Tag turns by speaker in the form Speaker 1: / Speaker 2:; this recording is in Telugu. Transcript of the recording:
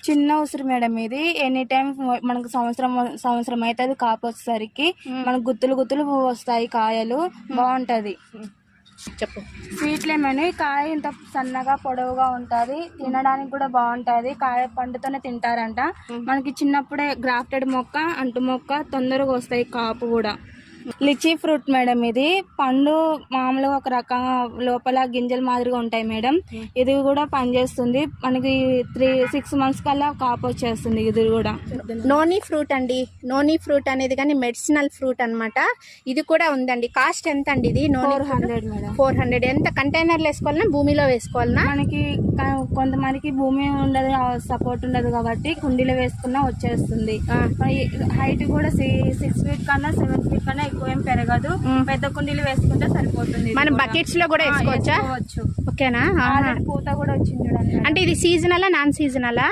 Speaker 1: చిన్న ఉసిరి మేడం ఇది. ఎనీ టైం మనకు సంవత్సరం అయితే అది కాపు వచ్చేసరికి మనకు గుత్తులు గుత్తులు వస్తాయి కాయలు. బాగుంటది.
Speaker 2: చెప్పు.
Speaker 1: స్వీట్ లెమన్ కాయ ఇంత సన్నగా పొడవుగా ఉంటది, తినడానికి కూడా బాగుంటది. కాయ పండుతోనే తింటారంట. మనకి చిన్నప్పుడే గ్రాఫ్టెడ్ మొక్క, అంటు మొక్క తొందరగా వస్తాయి కాపు కూడా. లిచీ ఫ్రూట్ మేడం ఇది. పండు మామూలుగా ఒక రకంగా లోపల గింజల మాదిరిగా ఉంటాయి మేడం. ఇది కూడా పనిచేస్తుంది మనకి. 6 months కల్లా కాపు వచ్చేస్తుంది. ఇది కూడా
Speaker 2: నోనీ ఫ్రూట్ అండి. నోనీ ఫ్రూట్ అనేది కానీ మెడిసినల్ ఫ్రూట్ అన్నమాట. ఇది కూడా ఉందండి. కాస్ట్ ఎంత అండి ఇది?
Speaker 1: 400 మేడం.
Speaker 2: 400. ఎంత కంటైనర్లు వేసుకోవాలన్నా భూమిలో వేసుకోవాలన్నా?
Speaker 1: మనకి కొంతమందికి భూమి ఉండదు, సపోర్ట్ ఉండదు కాబట్టి కుండీలో వేసుకున్నా వచ్చేస్తుంది. హైట్ కూడా 6 feet కన్నా 7 feet కన్నా ఎక్కువ ఏం పెరగదు. పెద్ద కుండీలు వేసుకుంటే సరిపోతుంది.
Speaker 2: మనం బకెట్స్ లో కూడా వేసుకోవచ్చా? ఓకేనా?
Speaker 1: పూత కూడా వచ్చింది చూడండి.
Speaker 2: అంటే ఇది సీజనలా నాన్ సీజనలా?